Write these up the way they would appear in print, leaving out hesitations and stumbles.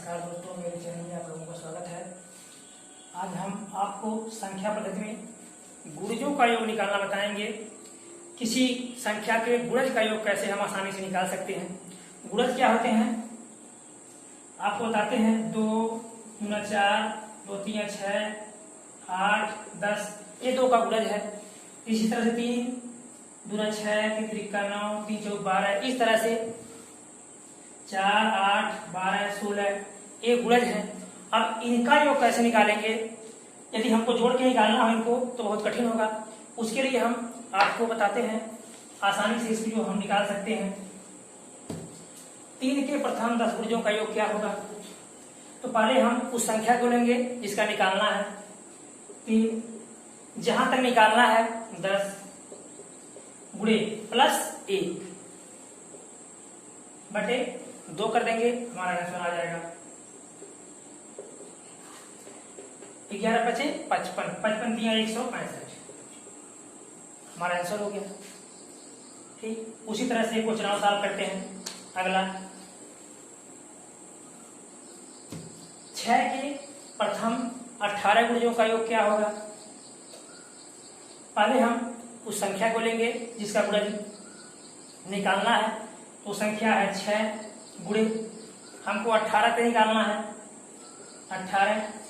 नमस्कार दोस्तों, मेरे चैनल में आप लोगों का स्वागत है। आज हम आपको संख्या पद्धति में गुणजों का योग निकालना बताएंगे। किसी संख्या के गुणज का योग कैसे हम आसानी से निकाल सकते हैं। गुणज क्या होते हैं आपको बताते हैं। 2 गुना 4, 2 3 6, 8 10, ये 2 का गुणज है। इसी तरह से 3 गुना 6, 3 त्रिका 9, 3 चौक 12, इस तरह से 4 8 12 16 ये गुणज है। अब इनका योग कैसे निकालेंगे। यदि हमको जोड़ के निकालना हो इनको तो बहुत कठिन होगा। उसके लिए हम आपको बताते हैं, आसानी से इसकी जो हम निकाल सकते हैं। 3 के प्रथम 10 गुणजों का योग क्या होगा। तो पहले हम उस संख्या को लेंगे जिसका निकालना है। 3 जहां तक निकालना है 10 गुणे प्लस 1 बटे 2 कर देंगे, हमारा आंसर आ जाएगा 11 पचे 55, 55 दिया 165, हमारा आंसर हो गया। ठीक, उसी तरह से क्वेश्चन सॉल्व करते हैं। अगला 6 के प्रथम 18 गुणजों का योग क्या होगा। पहले हम उस संख्या को लेंगे जिसका गुणज निकालना है। तो संख्या है 6 गुणे हमको 18 से निकालना है। 18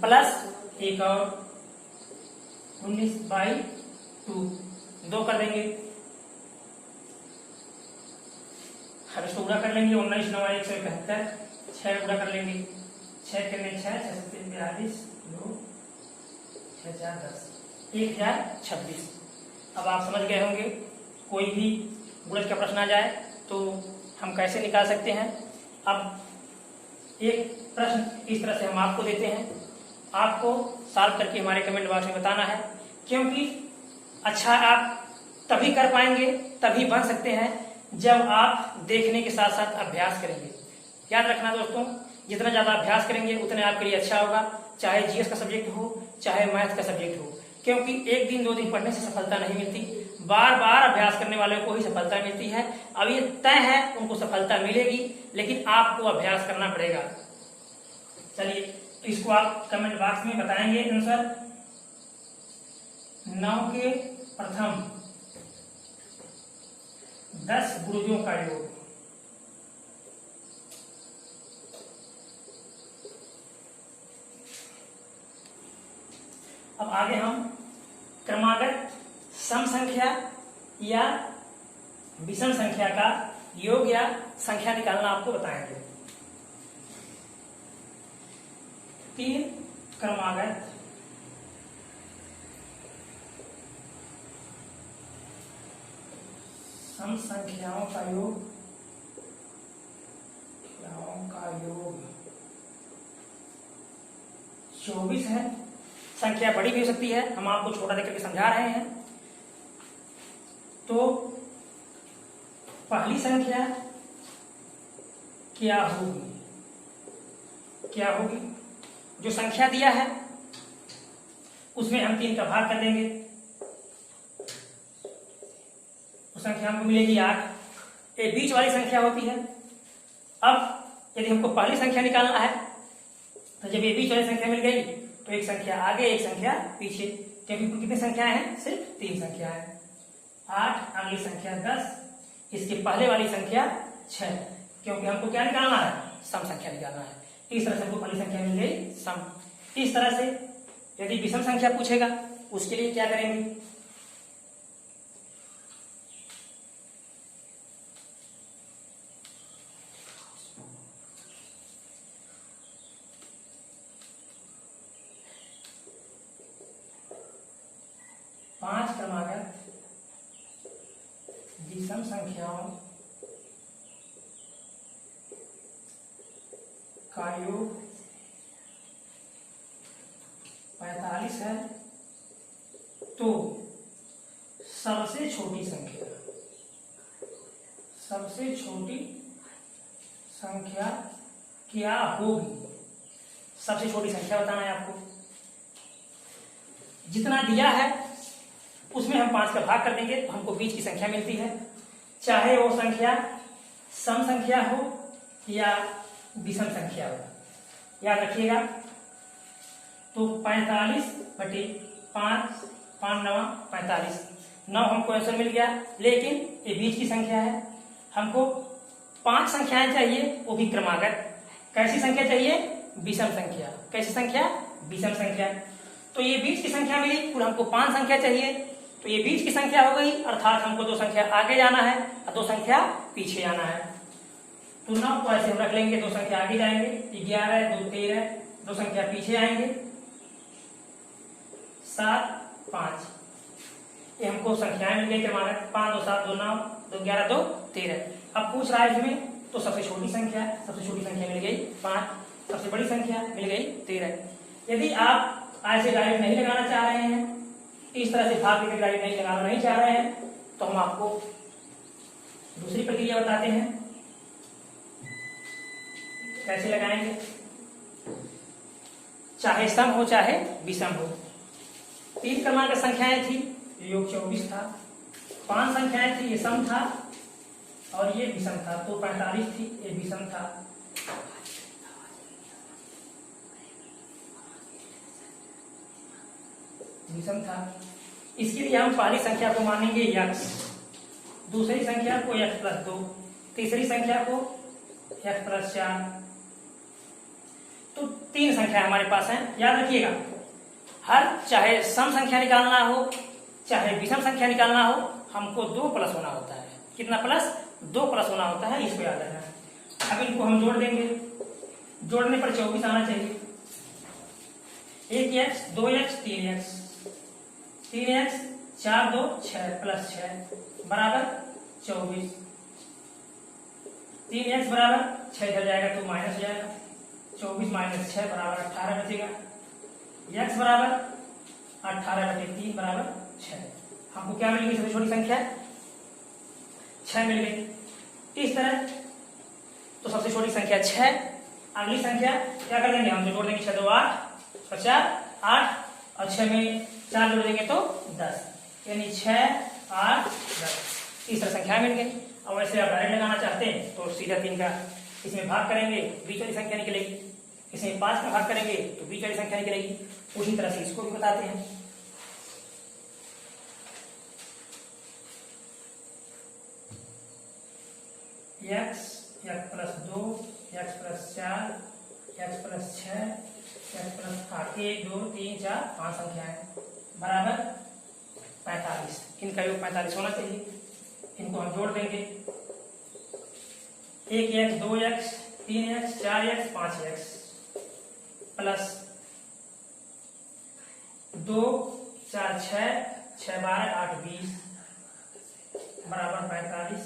प्लस 1 और 19/2, 2 कर देंगे। अब इसको गुणा कर लेंगे। 19 9 171, 6 गुणा कर लेंगे। 6 करने 6 6 7 42, 2 6 4 10, 1026। अब आप समझ गए होंगे, कोई भी गुणज का प्रश्न आ जाए तो हम कैसे निकाल सकते हैं। अब एक प्रश्न इस तरह से हम आपको देते हैं, आपको सॉल्व करके हमारे कमेंट बॉक्स में बताना है। क्योंकि अच्छा आप तभी कर पाएंगे, तभी बन सकते हैं जब आप देखने के साथ साथ अभ्यास करेंगे। याद रखना दोस्तों, जितना ज्यादा अभ्यास करेंगे उतने आपके लिए अच्छा होगा। चाहे जीएस का सब्जेक्ट हो, चाहे मैथ का सब्जेक्ट हो। क्योंकि 1 दिन 2 दिन पढ़ने से सफलता नहीं मिलती, बार बार अभ्यास करने वालों को ही सफलता मिलती है। अब ये तय है उनको सफलता मिलेगी, लेकिन आपको अभ्यास करना पड़ेगा। चलिए, तो इसको आप कमेंट बॉक्स में बताएंगे आंसर। 9 के प्रथम 10 गुणजों का योग। अब आगे हम क्रमागत सम संख्या या विषम संख्या का योग या संख्या निकालना आपको बताएंगे। 3 क्रमागत सम संख्याओं का योग, 24 है। संख्या बड़ी भी हो सकती है, हम आपको छोटा देकर के समझा रहे हैं। तो पहली संख्या क्या होगी, जो संख्या दिया है उसमें हम 3 का भाग कर देंगे। उस संख्या हमको मिलेगी 8। ये बीच वाली संख्या होती है। अब यदि हमको पहली संख्या निकालना है तो जब ये बीच वाली संख्या मिल गई तो एक संख्या आगे एक संख्या पीछे। क्योंकि कितनी संख्याएं हैं, सिर्फ 3 संख्या है। 8, अगली संख्या 10, इसके पहले वाली संख्या 6। क्योंकि हमको क्या निकालना है, सम संख्या निकालना है। इस तरह से हमको पहली संख्या मिल गई सम। इस तरह से यदि विषम संख्या पूछेगा उसके लिए क्या करेंगे। पांच क्रमागत विषम संख्याओं का योग 45 है। तो सबसे छोटी संख्या क्या होगी। सबसे छोटी संख्या बताना है आपको। जितना दिया है उसमें हम 5 का भाग कर देंगे तो हमको बीच की संख्या मिलती है। चाहे वो संख्या सम संख्या हो या विषम संख्या होगा, याद रखिएगा। तो 45/5, 5 9 45, 9 हमको आंसर मिल गया। लेकिन ये बीच की संख्या है, हमको 5 संख्याएं चाहिए, वो भी क्रमागत। कैसी संख्या चाहिए? विषम संख्या। कैसी संख्या? विषम संख्या। तो ये बीच की संख्या मिली, और हमको 5 संख्या चाहिए, तो ये बीच की संख्या हो गई, अर्थात हमको 2 संख्या आगे जाना है और 2 संख्या पीछे आना है। तो 9 को ऐसे हम रख लेंगे, 2 संख्या आगे जाएंगे, 11 2 13, 2 संख्या पीछे आएंगे, 7 5। ये हमको संख्याएं मिल गई क्रमागत, 5 2 7 2 9 2 11 2 13। अब पूछ रहा है इसमें, तो सबसे छोटी संख्या मिल गई 5, सबसे बड़ी संख्या मिल गई 13। यदि आप ऐसे डायरेक्ट नहीं लगाना चाह रहे हैं, इस तरह से भाग करके डायरेक्ट नहीं लगाना नहीं चाह रहे हैं, तो हम आपको दूसरी प्रक्रिया बताते हैं कैसे लगाएंगे। चाहे सम हो चाहे विषम हो, 3 क्रमांक संख्याएं थी, योग 24 था, 5 संख्याएं थी, ये सम था और ये विषम था, तो 45 थी, ये विषम था। विषम था। इसके लिए हम पहली संख्या को मानेंगे x, दूसरी संख्या को x+2, तीसरी संख्या को x+4। तो 3 संख्या हमारे पास है। याद रखिएगा, हर चाहे सम संख्या निकालना हो चाहे विषम संख्या निकालना हो, हमको 2 प्लस होना होता है। कितना प्लस? 2 प्लस होना होता है, इसको याद रखना। अब इनको हम जोड़ देंगे, जोड़ने पर 24 आना चाहिए। 1x 2x 3x 3x 4 2 6 plus 6 बराबर 24। 3x बराबर 6 इधर जाएगा तो माइनस हो जाएगा, 24 माइनस 6 बराबर 18 बचेगा। x बराबर 18/3 बराबर 6। हमको क्या मिल गई? सबसे छोटी संख्या 6 मिल गई। इस तरह तो सबसे छोटी संख्या 6। अगली संख्या क्या कर देंगे? हम जो जोड़ देंगे 6 2 8 50 8 और 6 में 4 जोड़ देंगे तो 10, यानी 6 8 10। तीसरा संख्या मिल गई। अब वैसे आप डायरेक्ट लगाना चाहते हैं तो सीधा 3 का इसमें भाग करेंगे, बीच वाली संख्या निकलेगी। इसमें 5 का भाग करेंगे तो बीच वाली संख्या निकलेगी। उसी तरह से इसको भी बताते हैं। x+2 x+4 x+6 x+8, 1 2 3 4 5 संख्याएं बराबर 45। इनका योग 45 होना चाहिए। इनको हम जोड़ देंगे, 1x 2x 3x 4x 5x plus 2 4 6 6 12 8 20 बराबर 45।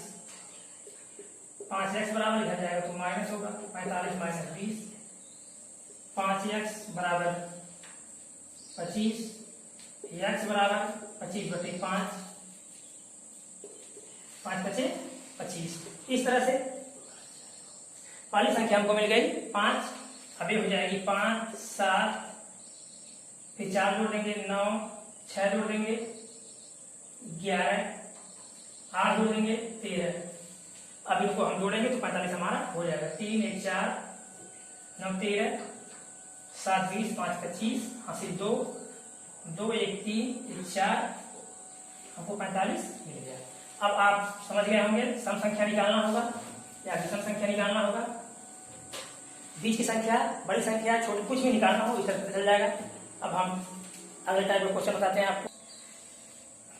5x बराबर इधर जाएगा तो माइनस होगा, 45 माइनस 20। 5x बराबर 25, x बराबर 25/5, 5 बचे 25। इस तरह से पहली संख्या हमको मिल गई 5। अभी हो जाएगी 5 7, फिर 4 जोड़ देंगे 9, 6 जोड़ देंगे 11, 8 जोड़ देंगे 13। अब इनको हम जोड़ेंगे तो 45 हमारा हो जाएगा। 3 1 4 9 13 7 20 5 25 हासिल 2 2 1 3 1 4, हमको 45 मिल गया। अब आप समझ गए होंगे सम संख्या निकालना होगा या विषम संख्या निकालना होगा। बीच की संख्या, बड़ी संख्या, छोटी, कुछ भी निकालना हो इस तरह चल जाएगा। अब हम अगले टाइप का क्वेश्चन बताते हैं आपको।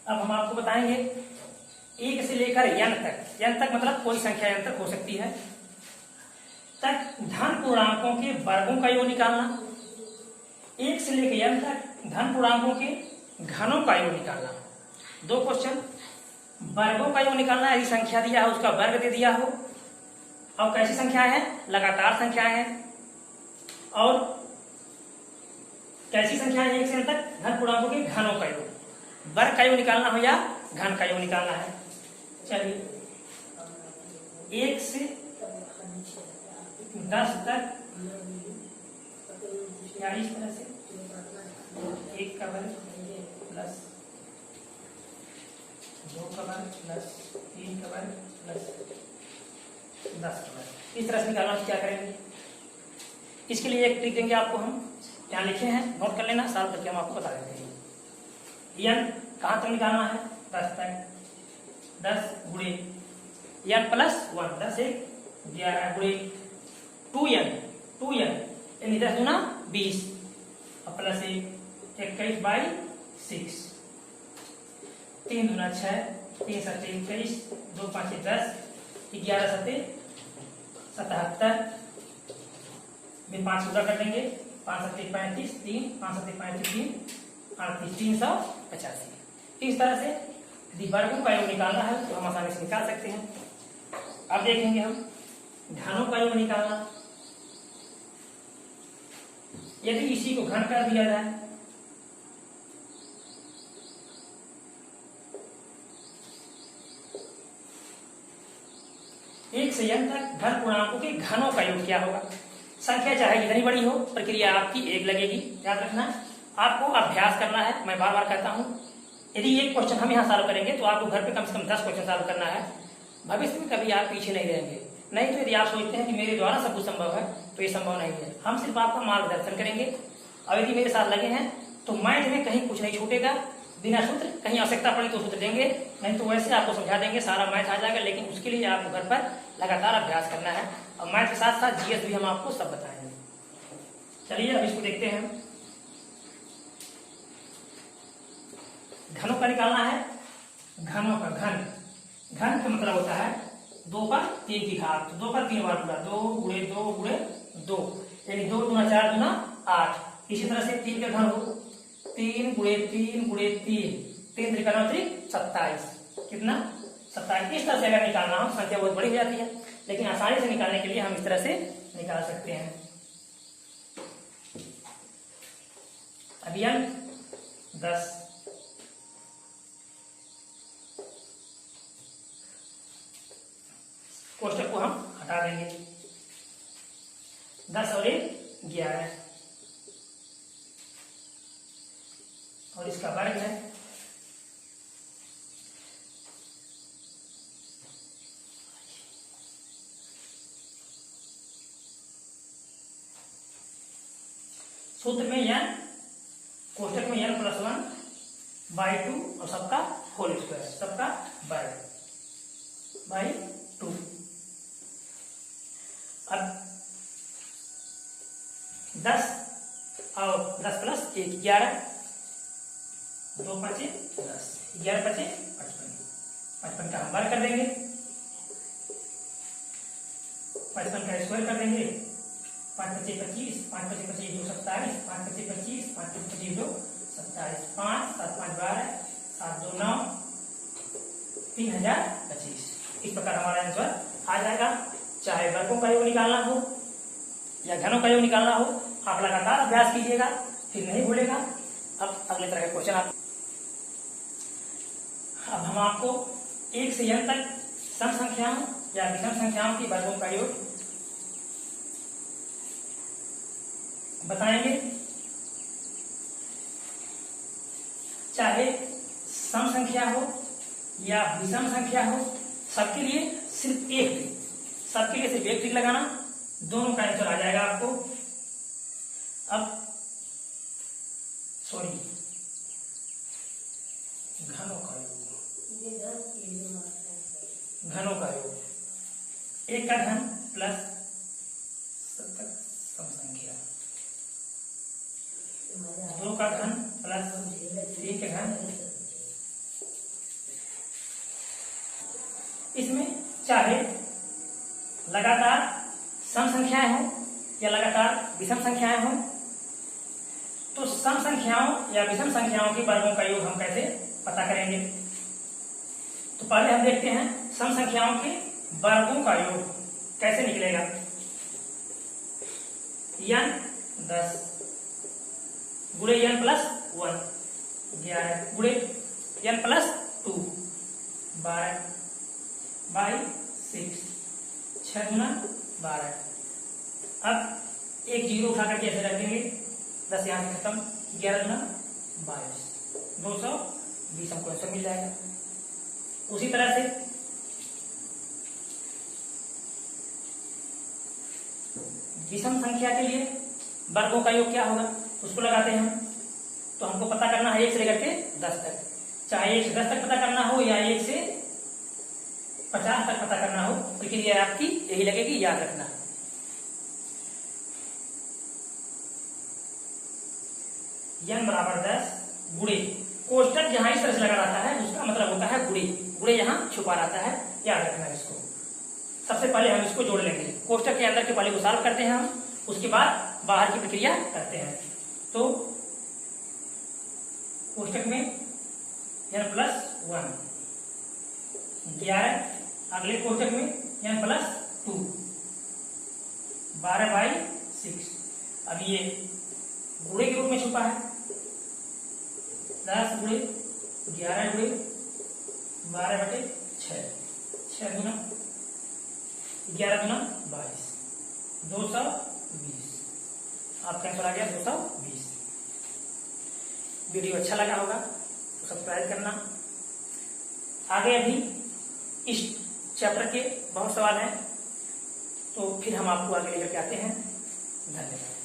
अब हम आपको बताएंगे 1 से लेकर n तक मतलब कोई संख्या n तक हो सकती है, तक धन पूर्णांकों के वर्गों का योग निकालना। 1 से लेकर n तक धन पूर्णांकों के घनों का योग निकालना। 2 क्वेश्चन, वर्गों का योग निकालना, यदि संख्या दिया है उसका वर्ग दे दिया हो। और कैसी संख्या है? लगातार संख्या है। और कैसी संख्या है? 1 से n तक धन पूर्णांकों के घनों का योग, वर्ग का योग निकालना हो या घन का योग निकालना है। चलिए 1 से 10 तक या इस तरह से 1 का वर्ग प्लस 2 का वर्ग प्लस 3 का वर्ग प्लस 10 का वर्ग, इस तरह से निकालना। क्या करेंगे? इसके लिए एक ट्रिक देंगे आपको हम, यहाँ लिखे हैं, नोट कर लेना, सॉल्व करके हम आपको बता देते हैं। n कहाँ तक निकालना है? 10 तक। 10 गुणे n प्लस 1, 10 एक 11 गुणे 2n यानी 10 दूना 20 और प्लस 1 21/6, 3 दूना 6, 3 7 21, 2 5 10, 11 7 77 में 5 उधर कर देंगे, 5 7 35, 3 5 7 35 3 38, 385। इस तरह से यदि वर्गों का योग निकालना है तो हम आसानी से निकाल सकते हैं। अब देखेंगे हम घनों का योग निकालना। यदि इसी को घन कर दिया जाए, एक से n तक घन पूर्णांकों के घनों का योग क्या होगा? संख्या चाहे जितनी बड़ी हो, प्रक्रिया आपकी एक लगेगी। याद रखना, आपको अभ्यास करना है। मैं बार बार कहता हूं, यदि एक क्वेश्चन हम यहाँ सॉल्व करेंगे तो आपको घर पे कम से कम 10 क्वेश्चन सॉल्व करना है। भविष्य में कभी आप पीछे नहीं रहेंगे। नहीं तो यदि आप सोचते हैं कि मेरे द्वारा सब कुछ संभव है, तो ये संभव नहीं है। हम सिर्फ आपका मार्गदर्शन करेंगे और यदि मेरे साथ लगे हैं तो मैथ में कहीं कुछ नहीं छूटेगा। बिना सूत्र, कहीं आवश्यकता पड़ी तो सूत्र देंगे, नहीं तो वैसे आपको समझा देंगे, सारा मैथ आ जाएगा। लेकिन उसके लिए आपको घर पर लगातार अभ्यास करना है और मैथ के साथ साथ जीएस भी हम आपको सब बताएंगे। चलिए अब इसको देखते हैं। घनों का निकालना है। घनों का घन का मतलब होता है 2 पर 3 की घात। 2 पर 3 बार गुणा, 2 गुणे 2 गुणे 2 यानी 2 दूना 4 दूना 8। इसी तरह से 3 का घन हो, 3 गुणे 3 गुणे 3, 3 त्रिकाल 27। कितना? 27। इस तरह से अगर निकालना हो, संख्या बहुत बड़ी हो जाती है, लेकिन आसानी से निकालने के लिए हम इस तरह से निकाल सकते हैं। अब n 10, कोष्टक को हम हटा देंगे। 10 और 1 11 और इसका वर्ग है। सूत्र में n, कोष्टक में n प्लस 1/2 और सबका होल स्क्वायर, सबका वर्ग /2। अब 10 और 10 प्लस 1 11, 2 5 10, 11 5 55, 55 का हम वर्ग कर देंगे, 55 का स्क्वायर कर देंगे। 5 5 25, 5 5 25 2 27, 5 5 25, 5 5 25 2 27, 5 7 5 12, 7 2 9, 3025। इस प्रकार हमारा आंसर आ जाएगा। चाहे वर्गों का योग निकालना हो या घनों का योग निकालना हो, आप लगातार अभ्यास कीजिएगा, फिर नहीं भूलेगा। अब अगले तरह के क्वेश्चन अब हम आपको 1 से n तक सम संख्याओं या विषम संख्याओं की वर्गों का योग बताएंगे। चाहे सम संख्या हो या विषम संख्या हो, सबके लिए सिर्फ एक ट्रिक, सबके लिए सिर्फ एक ट्रिक लगाना, दोनों का आंसर आ जाएगा आपको। अब सॉरी, घनों का योग, घनों का योग, 1 का घन प्लस सम संख्या, 2 का घन प्लस 3 का घन। इसमें चाहे लगातार सम संख्याएं हो या लगातार विषम संख्याएं हो, तो सम संख्याओं या विषम संख्याओं के वर्गों का योग हम कैसे पता करेंगे? तो पहले हम देखते हैं सम संख्याओं के वर्गों का योग कैसे निकलेगा। n 10 गुणे n प्लस 1 11 गुणे n प्लस 2 12 /6, 6 गुना 12। अब एक जीरो उठा करके ऐसे रख देंगे, 10 यहाँ से खत्म, 11 गुना 22, 220 हमको आंसर मिल जाएगा। उसी तरह से विषम संख्या के लिए वर्गों का योग क्या होगा, उसको लगाते हैं हम। तो हमको पता करना है 1 से लेकर के 10 तक, चाहे 1 से 10 तक पता करना हो या 1 से 50 तक पता करना हो, प्रक्रिया आपकी यही लगेगी, याद रखना। n बराबर 10 गुणे, कोष्टक जहां इस तरह से लगा रहता है उसका मतलब होता है गुणे, गुणे यहां छुपा रहता है, याद रखना इसको। सबसे पहले हम इसको जोड़ लेंगे, कोष्टक के अंदर के पहले को सॉल्व करते हैं हम, उसके बाद बाहर की प्रक्रिया करते हैं। तो कोष्टक में n प्लस 1 11, अगले कोष्टक में n प्लस 2 12/6। अब ये गुणे के रूप में छुपा है, 10 गुणे 11 गुणे 12/6, 6 गुना 11 गुना 22, 220। आपका आंसर आ गया 220। वीडियो अच्छा लगा होगा तो सब्सक्राइब करना। आगे अभी इस चैप्टर के बहुत सवाल हैं, तो फिर हम आपको आगे लेकर के आते हैं। धन्यवाद।